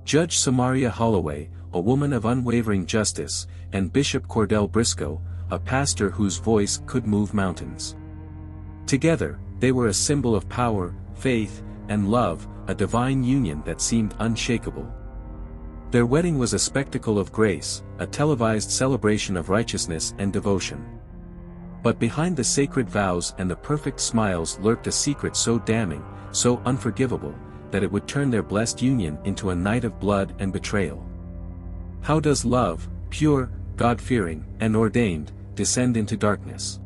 Judge Samaria Holloway, a woman of unwavering justice, and Bishop Kordell Briscoe, a pastor whose voice could move mountains. Together, they were a symbol of power, faith, and love, a divine union that seemed unshakable. Their wedding was a spectacle of grace, a televised celebration of righteousness and devotion. But behind the sacred vows and the perfect smiles lurked a secret so damning, so unforgivable, that it would turn their blessed union into a night of blood and betrayal. How does love, pure, God-fearing, and ordained, descend into darkness?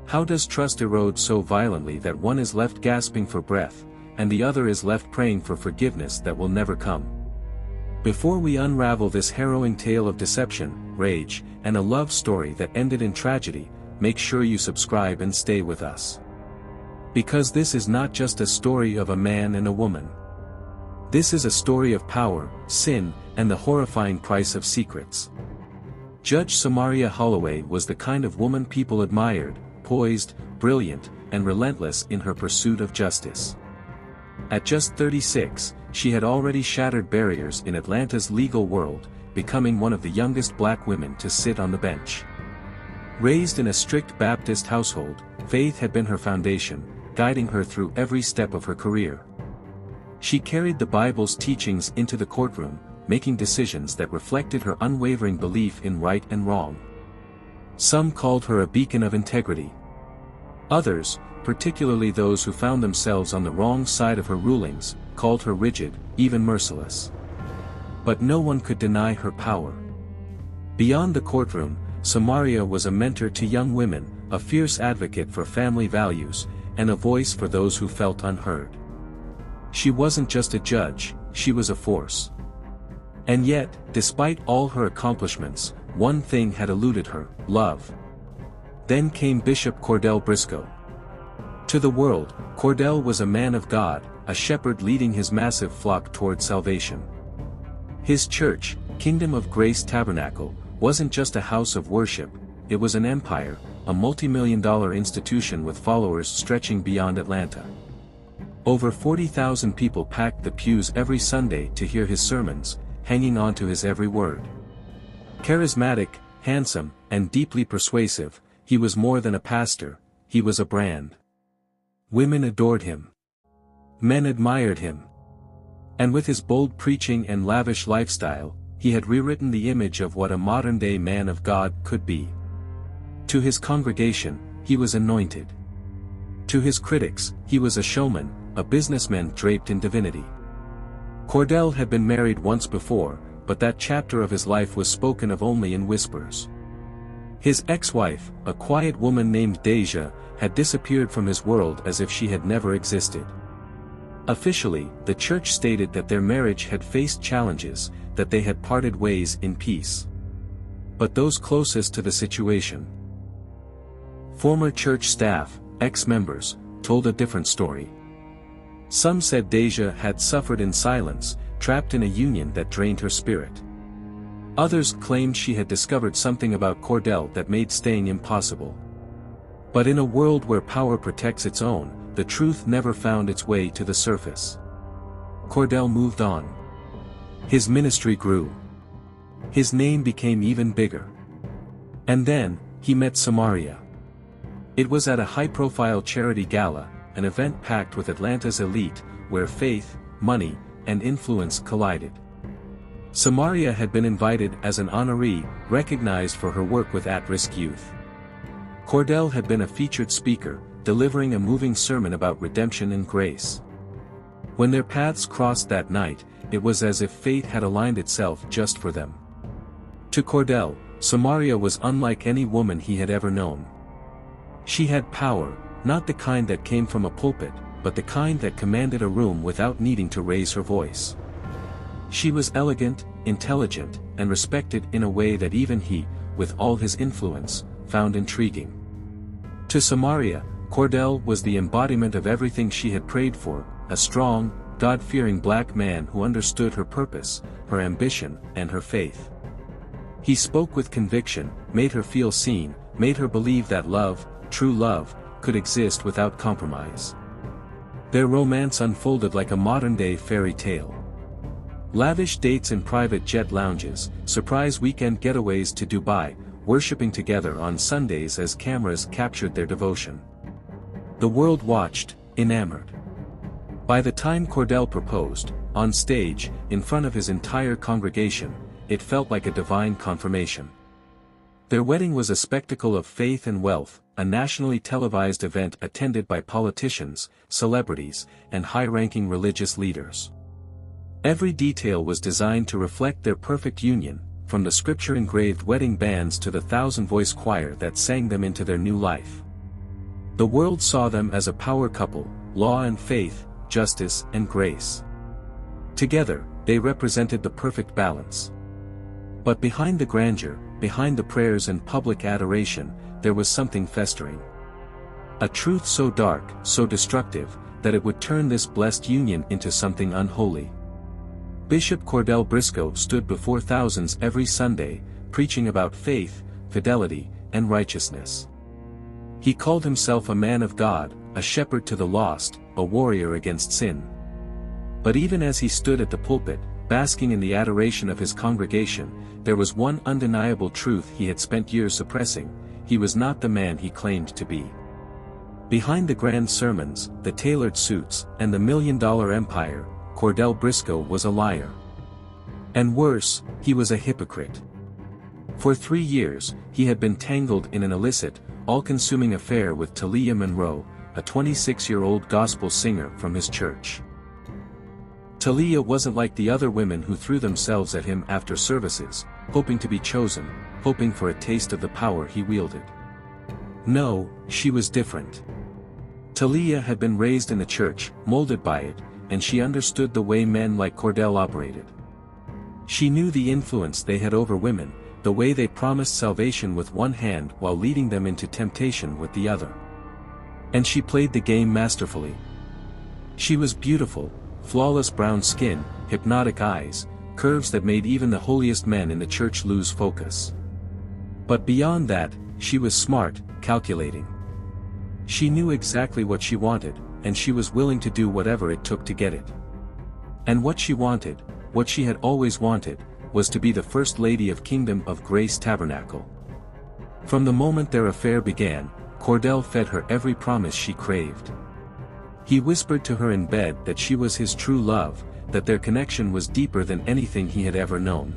How does trust erode so violently that one is left gasping for breath, and the other is left praying for forgiveness that will never come? Before we unravel this harrowing tale of deception, rage, and a love story that ended in tragedy, make sure you subscribe and stay with us. Because this is not just a story of a man and a woman. This is a story of power, sin, and the horrifying price of secrets. Judge Samaria Holloway was the kind of woman people admired, poised, brilliant, and relentless in her pursuit of justice. At just 36, she had already shattered barriers in Atlanta's legal world, becoming one of the youngest black women to sit on the bench. Raised in a strict Baptist household, faith had been her foundation, guiding her through every step of her career. She carried the Bible's teachings into the courtroom, making decisions that reflected her unwavering belief in right and wrong. Some called her a beacon of integrity. Others, particularly those who found themselves on the wrong side of her rulings, called her rigid, even merciless. But no one could deny her power. Beyond the courtroom, Samaria was a mentor to young women, a fierce advocate for family values, and a voice for those who felt unheard. She wasn't just a judge, she was a force. And yet, despite all her accomplishments, one thing had eluded her: love. Then came Bishop Kordell Briscoe. To the world, Kordell was a man of God, a shepherd leading his massive flock toward salvation. His church, Kingdom of Grace Tabernacle, wasn't just a house of worship, it was an empire, a multi-million-dollar institution with followers stretching beyond Atlanta. Over 40,000 people packed the pews every Sunday to hear his sermons, hanging on to his every word. Charismatic, handsome, and deeply persuasive, he was more than a pastor, he was a brand. Women adored him. Men admired him. And with his bold preaching and lavish lifestyle, he had rewritten the image of what a modern-day man of God could be. To his congregation, he was anointed. To his critics, he was a showman, a businessman draped in divinity. Kordell had been married once before, but that chapter of his life was spoken of only in whispers. His ex-wife, a quiet woman named Deja, had disappeared from his world as if she had never existed. Officially, the church stated that their marriage had faced challenges, that they had parted ways in peace. But those closest to the situation, former church staff, ex-members, told a different story. Some said Deja had suffered in silence, trapped in a union that drained her spirit. Others claimed she had discovered something about Kordell that made staying impossible. But in a world where power protects its own, the truth never found its way to the surface. Kordell moved on. His ministry grew. His name became even bigger. And then, he met Samaria. It was at a high-profile charity gala, an event packed with Atlanta's elite, where faith, money, and influence collided. Samaria had been invited as an honoree, recognized for her work with at-risk youth. Kordell had been a featured speaker, delivering a moving sermon about redemption and grace. When their paths crossed that night, it was as if fate had aligned itself just for them. To Kordell, Samaria was unlike any woman he had ever known. She had power, not the kind that came from a pulpit, but the kind that commanded a room without needing to raise her voice. She was elegant, intelligent, and respected in a way that even he, with all his influence, found intriguing. To Samaria, Kordell was the embodiment of everything she had prayed for, a strong, God-fearing black man who understood her purpose, her ambition, and her faith. He spoke with conviction, made her feel seen, made her believe that love, true love, could exist without compromise. Their romance unfolded like a modern-day fairy tale. Lavish dates in private jet lounges, surprise weekend getaways to Dubai, worshipping together on Sundays as cameras captured their devotion. The world watched, enamored. By the time Kordell proposed, on stage, in front of his entire congregation, it felt like a divine confirmation. Their wedding was a spectacle of faith and wealth, a nationally televised event attended by politicians, celebrities, and high-ranking religious leaders. Every detail was designed to reflect their perfect union, from the scripture-engraved wedding bands to the 1,000-voice choir that sang them into their new life. The world saw them as a power couple, law and faith, justice and grace. Together, they represented the perfect balance. But behind the grandeur, behind the prayers and public adoration, there was something festering. A truth so dark, so destructive, that it would turn this blessed union into something unholy. Bishop Kordell Briscoe stood before thousands every Sunday, preaching about faith, fidelity, and righteousness. He called himself a man of God, a shepherd to the lost, a warrior against sin. But even as he stood at the pulpit, basking in the adoration of his congregation, there was one undeniable truth he had spent years suppressing: he was not the man he claimed to be. Behind the grand sermons, the tailored suits, and the million-dollar empire, Kordell Briscoe was a liar. And worse, he was a hypocrite. For 3 years, he had been tangled in an illicit, all-consuming affair with Talia Monroe, a 26-year-old gospel singer from his church. Talia wasn't like the other women who threw themselves at him after services, hoping to be chosen, hoping for a taste of the power he wielded. No, she was different. Talia had been raised in the church, molded by it, and she understood the way men like Kordell operated. She knew the influence they had over women, the way they promised salvation with one hand while leading them into temptation with the other. And she played the game masterfully. She was beautiful, flawless brown skin, hypnotic eyes, curves that made even the holiest men in the church lose focus. But beyond that, she was smart, calculating. She knew exactly what she wanted, and she was willing to do whatever it took to get it. And what she wanted, what she had always wanted, was to be the First Lady of Kingdom of Grace Tabernacle. From the moment their affair began, Kordell fed her every promise she craved. He whispered to her in bed that she was his true love, that their connection was deeper than anything he had ever known.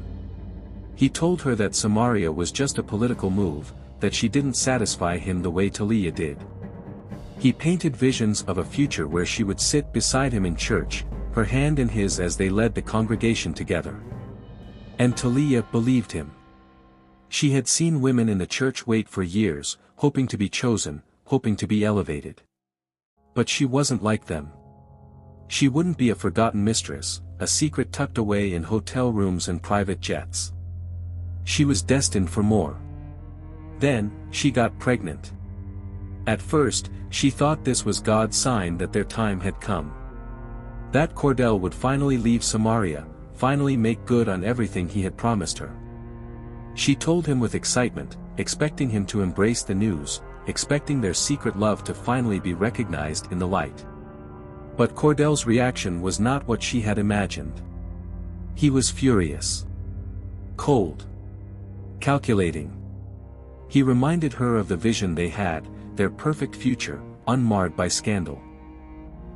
He told her that Samaria was just a political move, that she didn't satisfy him the way Talia did. He painted visions of a future where she would sit beside him in church, her hand in his as they led the congregation together. And Talia believed him. She had seen women in the church wait for years, hoping to be chosen, hoping to be elevated. But she wasn't like them. She wouldn't be a forgotten mistress, a secret tucked away in hotel rooms and private jets. She was destined for more. Then, she got pregnant. At first, she thought this was God's sign that their time had come. That Kordell would finally leave Samaria, finally make good on everything he had promised her. She told him with excitement, expecting him to embrace the news, expecting their secret love to finally be recognized in the light. But Kordell's reaction was not what she had imagined. He was furious. Cold. Calculating. He reminded her of the vision they had, their perfect future, unmarred by scandal.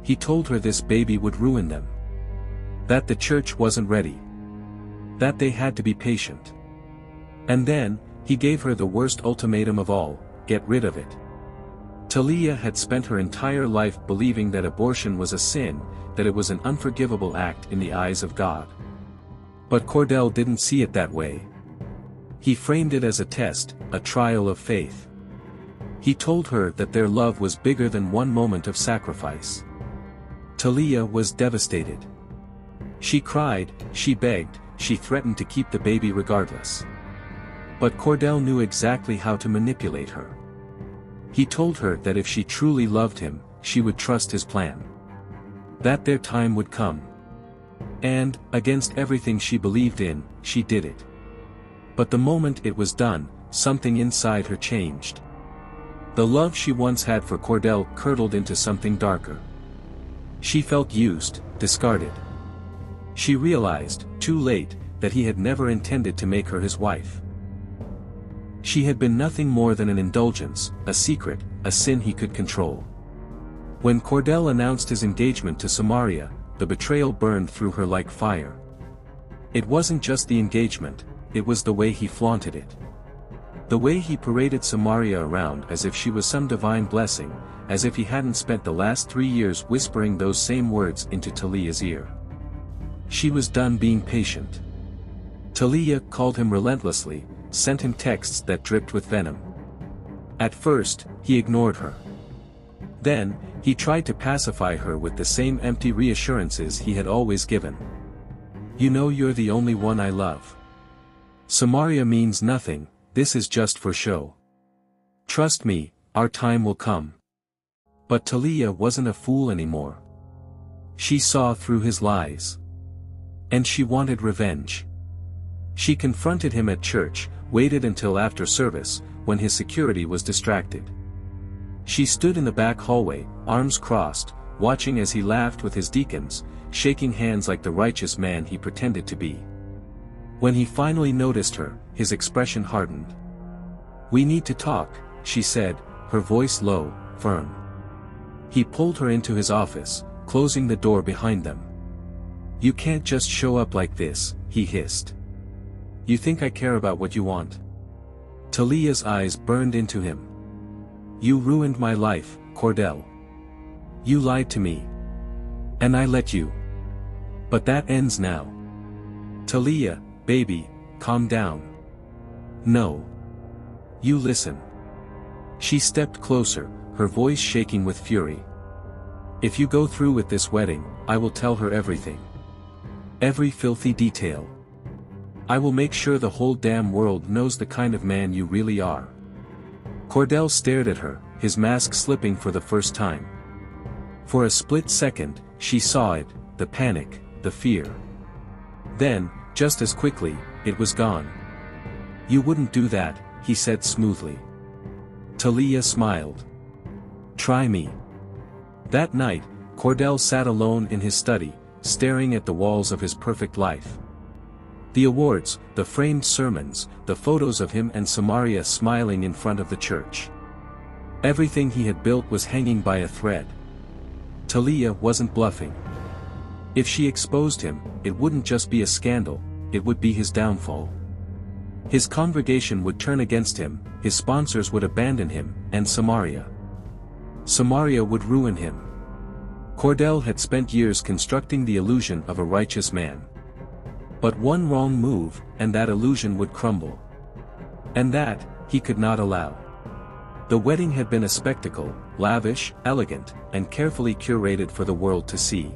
He told her this baby would ruin them. That the church wasn't ready. That they had to be patient. And then, he gave her the worst ultimatum of all: get rid of it. Talia had spent her entire life believing that abortion was a sin, that it was an unforgivable act in the eyes of God. But Kordell didn't see it that way. He framed it as a test, a trial of faith. He told her that their love was bigger than one moment of sacrifice. Talia was devastated. She cried, she begged, she threatened to keep the baby regardless. But Kordell knew exactly how to manipulate her. He told her that if she truly loved him, she would trust his plan. That their time would come. And, against everything she believed in, she did it. But the moment it was done, something inside her changed. The love she once had for Kordell curdled into something darker. She felt used, discarded. She realized, too late, that he had never intended to make her his wife. She had been nothing more than an indulgence, a secret, a sin he could control. When Kordell announced his engagement to Samaria, the betrayal burned through her like fire. It wasn't just the engagement, it was the way he flaunted it. The way he paraded Samaria around as if she was some divine blessing, as if he hadn't spent the last 3 years whispering those same words into Taliah's ear. She was done being patient. Taliah called him relentlessly, sent him texts that dripped with venom. At first, he ignored her. Then, he tried to pacify her with the same empty reassurances he had always given. You know you're the only one I love. Samaria means nothing, this is just for show. Trust me, our time will come. But Taliah wasn't a fool anymore. She saw through his lies. And she wanted revenge. She confronted him at church, waited until after service, when his security was distracted. She stood in the back hallway, arms crossed, watching as he laughed with his deacons, shaking hands like the righteous man he pretended to be. When he finally noticed her, his expression hardened. We need to talk, she said, her voice low, firm. He pulled her into his office, closing the door behind them. You can't just show up like this, he hissed. You think I care about what you want? Taliah's eyes burned into him. You ruined my life, Kordell. You lied to me. And I let you. But that ends now. Taliah, baby, calm down. No. You listen. She stepped closer, her voice shaking with fury. If you go through with this wedding, I will tell her everything. Every filthy detail. I will make sure the whole damn world knows the kind of man you really are. Kordell stared at her, his mask slipping for the first time. For a split second, she saw it, the panic, the fear. Then, just as quickly, it was gone. You wouldn't do that, he said smoothly. Taliah smiled. Try me. That night, Kordell sat alone in his study, staring at the walls of his perfect life. The awards, the framed sermons, the photos of him and Samaria smiling in front of the church. Everything he had built was hanging by a thread. Taliah wasn't bluffing. If she exposed him, it wouldn't just be a scandal, it would be his downfall. His congregation would turn against him, his sponsors would abandon him, and Samaria. Samaria would ruin him. Kordell had spent years constructing the illusion of a righteous man. But one wrong move, and that illusion would crumble. And that, he could not allow. The wedding had been a spectacle, lavish, elegant, and carefully curated for the world to see.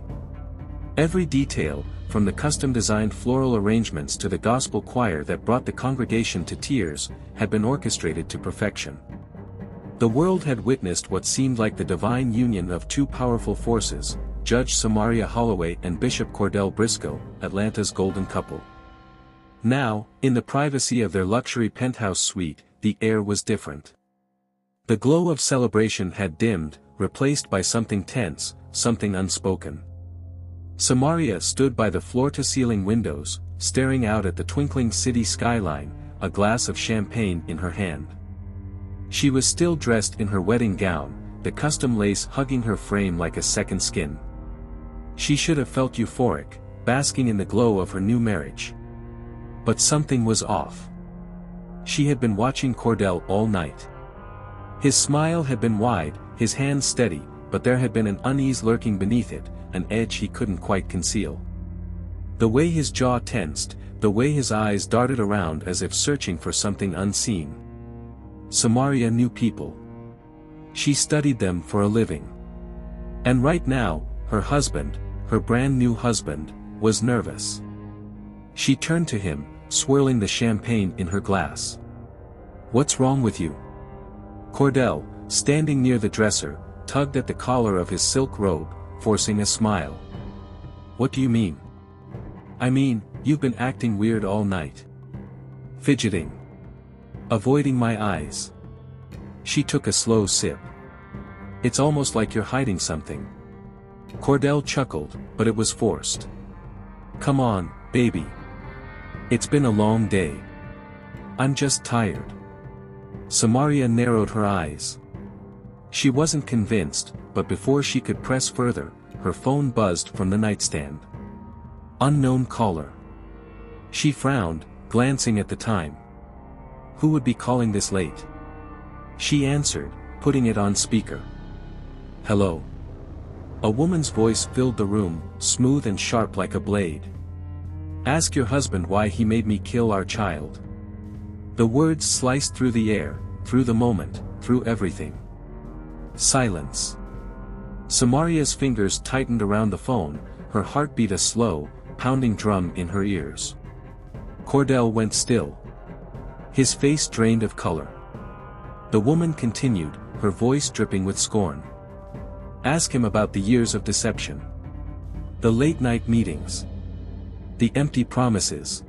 Every detail, from the custom-designed floral arrangements to the gospel choir that brought the congregation to tears, had been orchestrated to perfection. The world had witnessed what seemed like the divine union of two powerful forces, Judge Samaria Holloway and Bishop Kordell Briscoe, Atlanta's golden couple. Now, in the privacy of their luxury penthouse suite, the air was different. The glow of celebration had dimmed, replaced by something tense, something unspoken. Samaria stood by the floor-to-ceiling windows, staring out at the twinkling city skyline, a glass of champagne in her hand. She was still dressed in her wedding gown, the custom lace hugging her frame like a second skin. She should have felt euphoric, basking in the glow of her new marriage. But something was off. She had been watching Kordell all night. His smile had been wide, his hands steady, but there had been an unease lurking beneath it, an edge he couldn't quite conceal. The way his jaw tensed, the way his eyes darted around as if searching for something unseen. Samaria knew people. She studied them for a living. And right now, her husband, her brand new husband, was nervous. She turned to him, swirling the champagne in her glass. What's wrong with you? Kordell, standing near the dresser, tugged at the collar of his silk robe, forcing a smile. What do you mean? I mean, you've been acting weird all night. Fidgeting. Avoiding my eyes. She took a slow sip. It's almost like you're hiding something. Kordell chuckled, but it was forced. Come on, baby. It's been a long day. I'm just tired. Samaria narrowed her eyes. She wasn't convinced, but before she could press further, her phone buzzed from the nightstand. Unknown caller. She frowned, glancing at the time. Who would be calling this late? She answered, putting it on speaker. Hello. A woman's voice filled the room, smooth and sharp like a blade. Ask your husband why he made me kill our child. The words sliced through the air, through the moment, through everything. Silence. Samaria's fingers tightened around the phone, her heart beat a slow, pounding drum in her ears. Kordell went still. His face drained of color. The woman continued, her voice dripping with scorn. Ask him about the years of deception. The late-night meetings. The empty promises.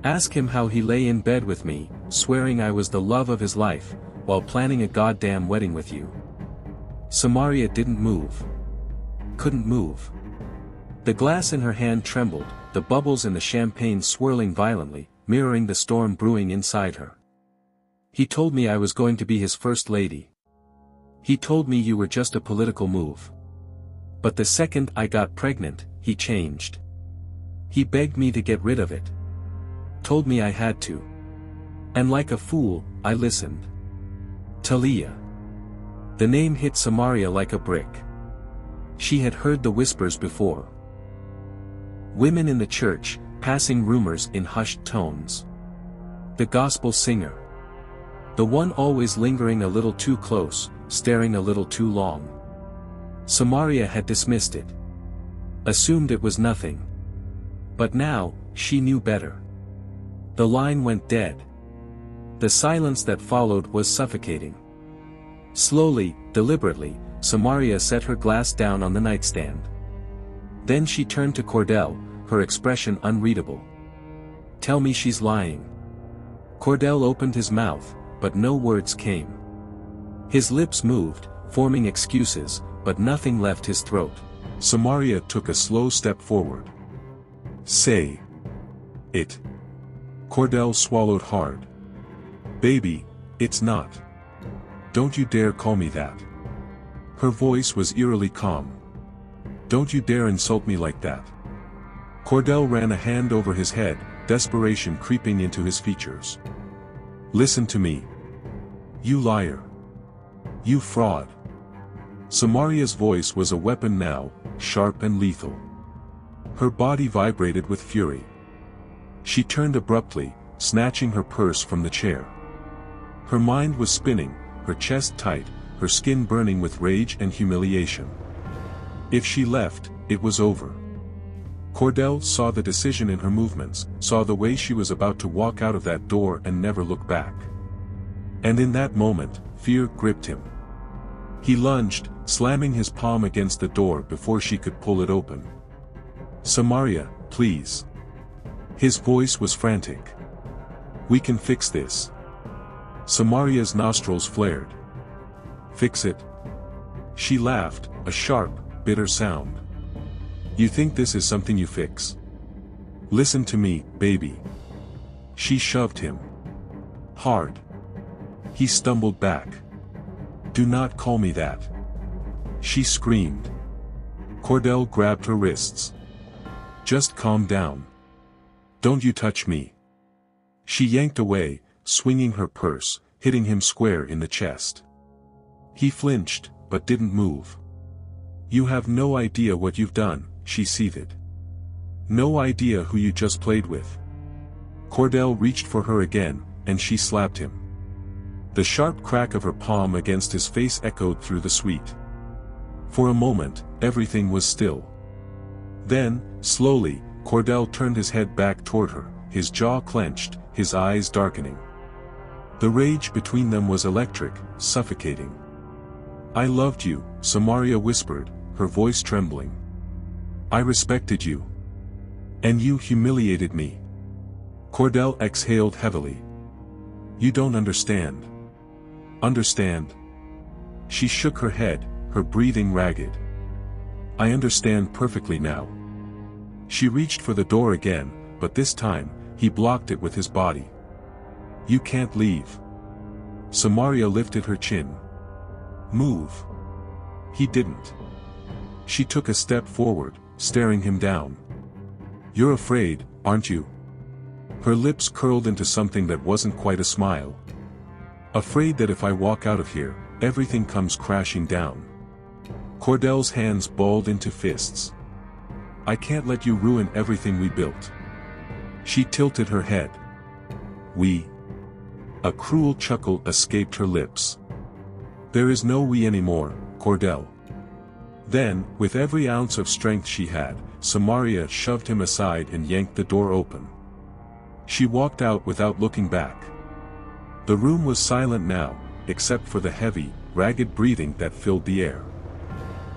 Ask him how he lay in bed with me, swearing I was the love of his life, while planning a goddamn wedding with you. Samaria didn't move. Couldn't move. The glass in her hand trembled, the bubbles in the champagne swirling violently, mirroring the storm brewing inside her. He told me I was going to be his first lady. He told me you were just a political move. But the second I got pregnant, he changed. He begged me to get rid of it. Told me I had to. And like a fool, I listened. Talia. The name hit Samaria like a brick. She had heard the whispers before. Women in the church, passing rumors in hushed tones. The gospel singer. The one always lingering a little too close, staring a little too long. Samaria had dismissed it. Assumed it was nothing. But now, she knew better. The line went dead. The silence that followed was suffocating. Slowly, deliberately, Samaria set her glass down on the nightstand. Then she turned to Kordell, her expression unreadable. Tell me she's lying. Kordell opened his mouth, but no words came. His lips moved, forming excuses, but nothing left his throat. Samaria took a slow step forward. Say it. Kordell swallowed hard. Baby, it's not. Don't you dare call me that. Her voice was eerily calm. Don't you dare insult me like that. Kordell ran a hand over his head, desperation creeping into his features. Listen to me. You liar. You fraud. Samaria's voice was a weapon now, sharp and lethal. Her body vibrated with fury. She turned abruptly, snatching her purse from the chair. Her mind was spinning, her chest tight, her skin burning with rage and humiliation. If she left, it was over. Kordell saw the decision in her movements, saw the way she was about to walk out of that door and never look back. And in that moment, fear gripped him. He lunged, slamming his palm against the door before she could pull it open. Samaria, please. His voice was frantic. We can fix this. Samaria's nostrils flared. Fix it? She laughed, a sharp, bitter sound. You think this is something you fix? Listen to me, baby. She shoved him. Hard. He stumbled back. Do not call me that. She screamed. Kordell grabbed her wrists. Just calm down. Don't you touch me. She yanked away, swinging her purse, hitting him square in the chest. He flinched, but didn't move. You have no idea what you've done, she seethed. No idea who you just played with. Kordell reached for her again, and she slapped him. The sharp crack of her palm against his face echoed through the suite. For a moment, everything was still. Then, slowly, Kordell turned his head back toward her, his jaw clenched, his eyes darkening. The rage between them was electric, suffocating. I loved you, Samaria whispered, her voice trembling. I respected you. And you humiliated me. Kordell exhaled heavily. You don't understand. Understand? She shook her head, her breathing ragged. I understand perfectly now. She reached for the door again, but this time, he blocked it with his body. "You can't leave." Samaria lifted her chin. "Move." He didn't. She took a step forward, staring him down. "You're afraid, aren't you?" Her lips curled into something that wasn't quite a smile. "Afraid that if I walk out of here, everything comes crashing down." Kordell's hands balled into fists. "I can't let you ruin everything we built." She tilted her head. "We?" A cruel chuckle escaped her lips. "There is no we anymore, Kordell." Then, with every ounce of strength she had, Samaria shoved him aside and yanked the door open. She walked out without looking back. The room was silent now, except for the heavy, ragged breathing that filled the air.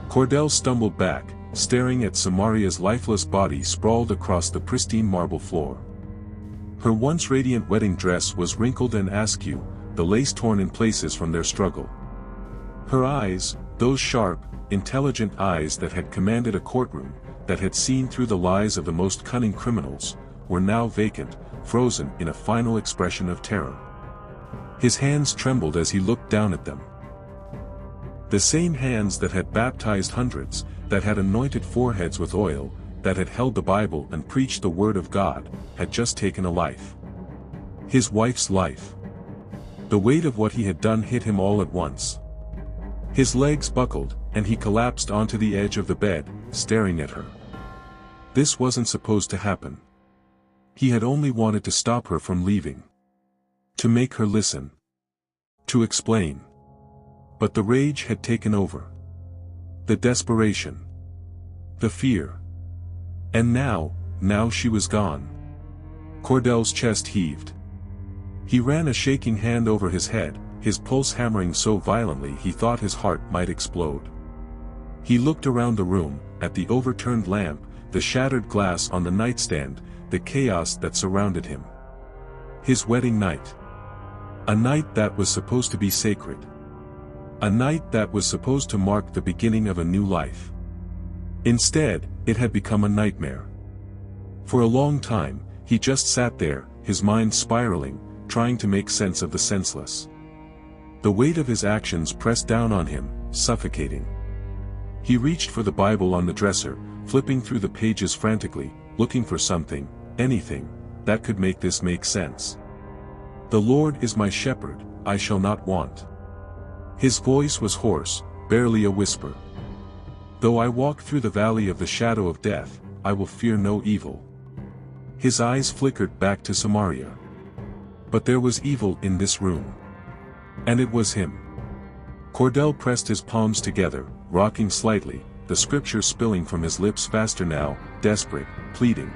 Kordell stumbled back, staring at Samaria's lifeless body sprawled across the pristine marble floor. Her once radiant wedding dress was wrinkled and askew, the lace torn in places from their struggle. Her eyes, those sharp, intelligent eyes that had commanded a courtroom, that had seen through the lies of the most cunning criminals, were now vacant, frozen in a final expression of terror. His hands trembled as he looked down at them. The same hands that had baptized hundreds, that had anointed foreheads with oil, that had held the Bible and preached the Word of God, had just taken a life. His wife's life. The weight of what he had done hit him all at once. His legs buckled, and he collapsed onto the edge of the bed, staring at her. This wasn't supposed to happen. He had only wanted to stop her from leaving. To make her listen. To explain. But the rage had taken over. The desperation. The fear. And now she was gone. Kordell's chest heaved. He ran a shaking hand over his head, his pulse hammering so violently he thought his heart might explode. He looked around the room, at the overturned lamp, the shattered glass on the nightstand, the chaos that surrounded him. His wedding night. A night that was supposed to be sacred. A night that was supposed to mark the beginning of a new life. Instead, it had become a nightmare. For a long time, he just sat there, his mind spiraling, trying to make sense of the senseless. The weight of his actions pressed down on him, suffocating. He reached for the Bible on the dresser, flipping through the pages frantically, looking for something, anything, that could make this make sense. "The Lord is my shepherd, I shall not want." His voice was hoarse, barely a whisper. "Though I walk through the valley of the shadow of death, I will fear no evil." His eyes flickered back to Samaria. But there was evil in this room. And it was him. Kordell pressed his palms together, rocking slightly, the scripture spilling from his lips faster now, desperate, pleading.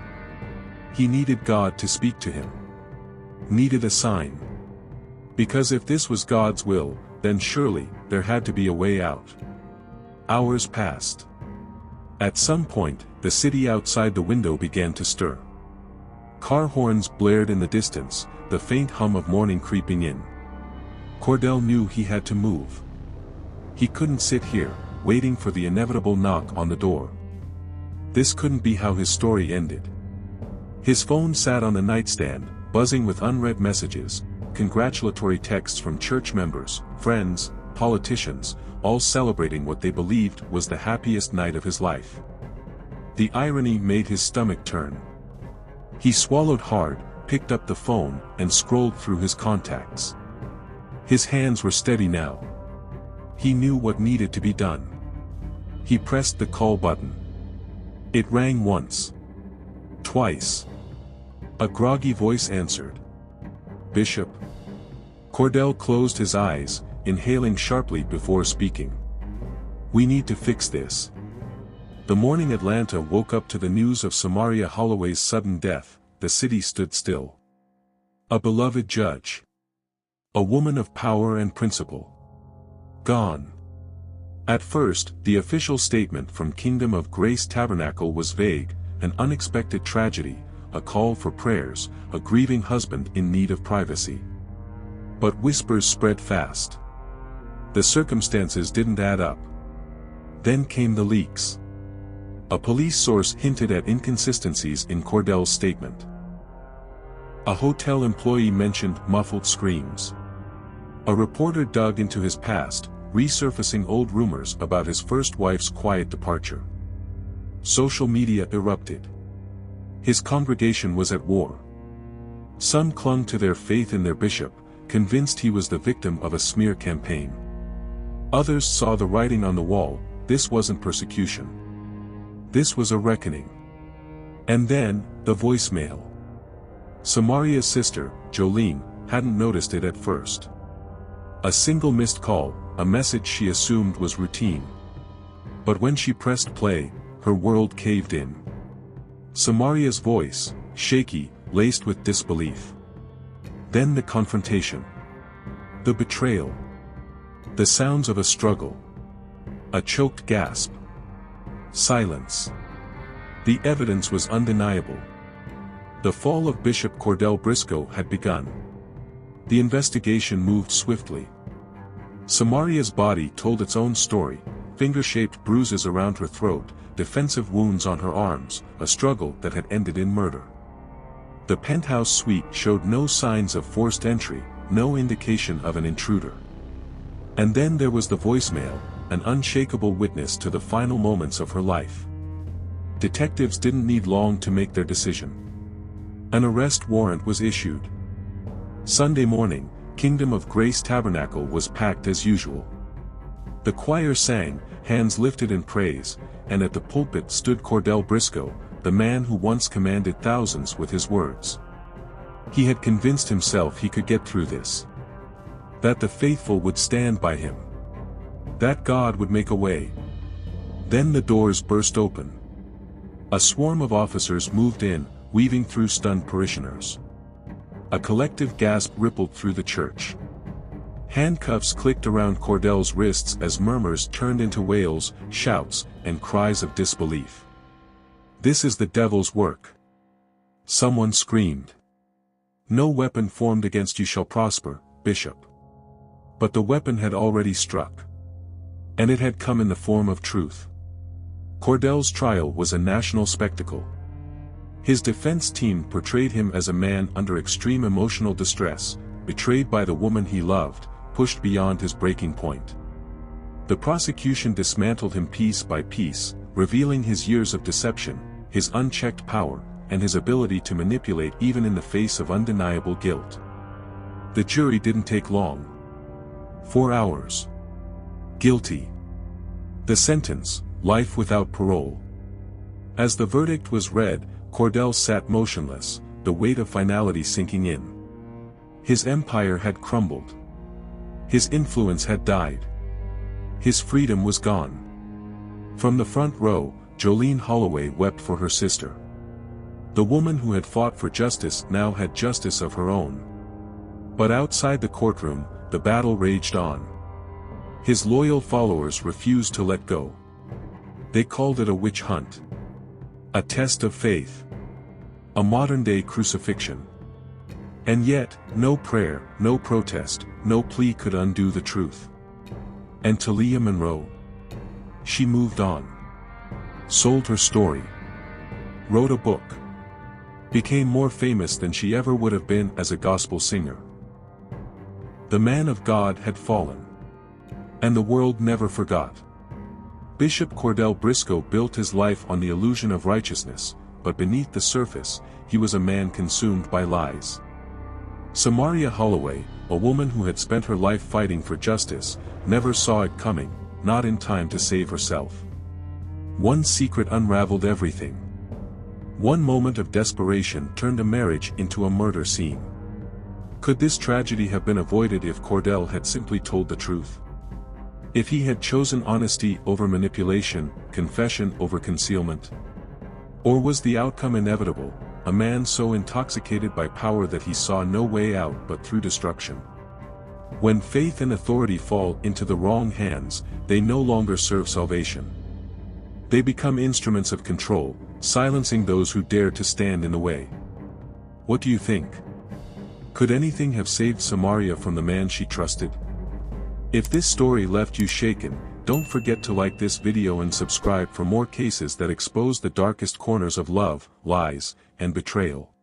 He needed God to speak to him. Needed a sign. Because if this was God's will, then surely, there had to be a way out. Hours passed. At some point, the city outside the window began to stir. Car horns blared in the distance, the faint hum of morning creeping in. Kordell knew he had to move. He couldn't sit here, waiting for the inevitable knock on the door. This couldn't be how his story ended. His phone sat on the nightstand, buzzing with unread messages, congratulatory texts from church members, friends, politicians, all celebrating what they believed was the happiest night of his life. The irony made his stomach turn. He swallowed hard, picked up the phone, and scrolled through his contacts. His hands were steady now. He knew what needed to be done. He pressed the call button. It rang once. Twice. A groggy voice answered. "Bishop?" Kordell closed his eyes, inhaling sharply before speaking. "We need to fix this." The morning Atlanta woke up to the news of Samaria Holloway's sudden death, the city stood still. A beloved judge. A woman of power and principle. Gone. At first, the official statement from Kingdom of Grace Tabernacle was vague, an unexpected tragedy, a call for prayers, a grieving husband in need of privacy. But whispers spread fast. The circumstances didn't add up. Then came the leaks. A police source hinted at inconsistencies in Kordell's statement. A hotel employee mentioned muffled screams. A reporter dug into his past, resurfacing old rumors about his first wife's quiet departure. Social media erupted. His congregation was at war. Some clung to their faith in their bishop, convinced he was the victim of a smear campaign. Others saw the writing on the wall: this wasn't persecution. This was a reckoning. And then, the voicemail. Samaria's sister, Jolene, hadn't noticed it at first. A single missed call, a message she assumed was routine. But when she pressed play, her world caved in. Samaria's voice, shaky, laced with disbelief. Then the confrontation. The betrayal. The sounds of a struggle. A choked gasp. Silence. The evidence was undeniable. The fall of Bishop Kordell Briscoe had begun. The investigation moved swiftly. Samaria's body told its own story: finger-shaped bruises around her throat, defensive wounds on her arms, a struggle that had ended in murder. The penthouse suite showed no signs of forced entry, no indication of an intruder. And then there was the voicemail, an unshakable witness to the final moments of her life. Detectives didn't need long to make their decision. An arrest warrant was issued. Sunday morning, Kingdom of Grace Tabernacle was packed as usual. The choir sang, hands lifted in praise, and at the pulpit stood Kordell Briscoe, the man who once commanded thousands with his words. He had convinced himself he could get through this. That the faithful would stand by him. That God would make a way. Then the doors burst open. A swarm of officers moved in, weaving through stunned parishioners. A collective gasp rippled through the church. Handcuffs clicked around Kordell's wrists as murmurs turned into wails, shouts, and cries of disbelief. "This is the devil's work." Someone screamed. "No weapon formed against you shall prosper, Bishop." But the weapon had already struck. And it had come in the form of truth. Kordell's trial was a national spectacle. His defense team portrayed him as a man under extreme emotional distress, betrayed by the woman he loved, pushed beyond his breaking point. The prosecution dismantled him piece by piece, revealing his years of deception, his unchecked power, and his ability to manipulate even in the face of undeniable guilt. The jury didn't take long. 4 hours. Guilty. The sentence, life without parole. As the verdict was read, Kordell sat motionless, the weight of finality sinking in. His empire had crumbled. His influence had died. His freedom was gone. From the front row, Jolene Holloway wept for her sister. The woman who had fought for justice now had justice of her own. But outside the courtroom, the battle raged on. His loyal followers refused to let go. They called it a witch hunt. A test of faith. A modern-day crucifixion. And yet, no prayer, no protest, no plea could undo the truth. And Talia Monroe? She moved on. Sold her story. Wrote a book. Became more famous than she ever would have been as a gospel singer. The man of God had fallen. And the world never forgot. Bishop Kordell Briscoe built his life on the illusion of righteousness, but beneath the surface, he was a man consumed by lies. Samaria Holloway, a woman who had spent her life fighting for justice, never saw it coming, not in time to save herself. One secret unraveled everything. One moment of desperation turned a marriage into a murder scene. Could this tragedy have been avoided if Kordell had simply told the truth? If he had chosen honesty over manipulation, confession over concealment? Or was the outcome inevitable, a man so intoxicated by power that he saw no way out but through destruction? When faith and authority fall into the wrong hands, they no longer serve salvation. They become instruments of control, silencing those who dare to stand in the way. What do you think? Could anything have saved Samaria from the man she trusted? If this story left you shaken, Don't forget to like this video and subscribe for more cases that expose the darkest corners of love, lies, and betrayal.